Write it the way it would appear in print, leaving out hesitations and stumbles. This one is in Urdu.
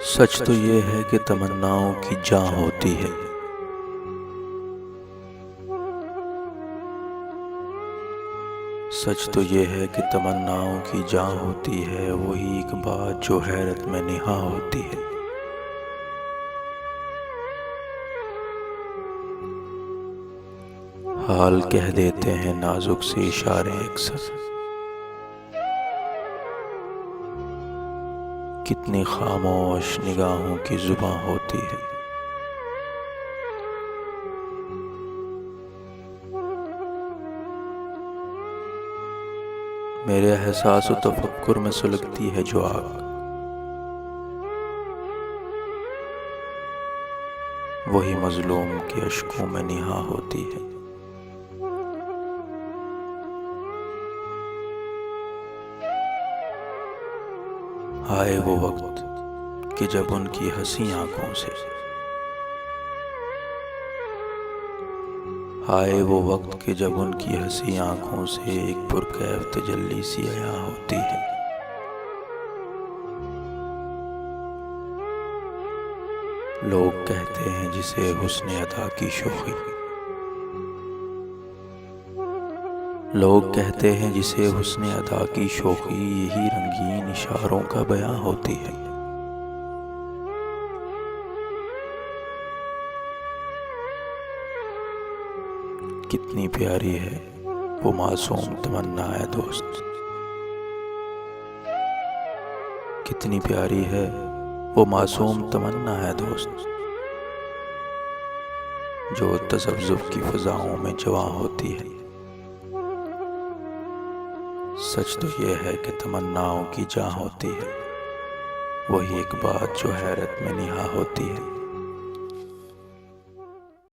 سچ تو یہ ہے کہ تمناؤں کی جاں ہوتی ہے، سچ تو یہ ہے کہ تمناؤں کی جاں ہوتی ہے، وہی ایک بات جو حیرت میں نہاں ہوتی ہے۔ حال کہہ دیتے ہیں نازک سے اشارے اکثر، کتنی خاموش نگاہوں کی زباں ہوتی ہے۔ میرے احساس و تفکر میں سلگتی ہے جو آگ، وہی مظلوم کے اشکوں میں نہاں ہوتی ہے۔ آئے وہ وقت کہ جب ان کی ہنسی آنکھوں سے، آئے وہ وقت کہ جب ان کی ہنسی آنکھوں سے ایک پرکیف تجلی سی عیاں ہوتی ہے۔ لوگ کہتے ہیں جسے حسن ادا کی شوخی، لوگ کہتے ہیں جسے حسن ادا کی شوخی، یہی رنگین اشاروں کا بیاں ہوتی ہے۔ کتنی پیاری ہے وہ معصوم تمنا ہے دوست، کتنی پیاری ہے وہ معصوم تمنا ہے دوست، جو تذبذب کی فضاؤں میں جواں ہوتی ہے۔ سچ تو یہ ہے کہ تمناؤں کی جاں ہوتی ہے، وہی ایک بات جو حیرت میں نہاں ہوتی ہے۔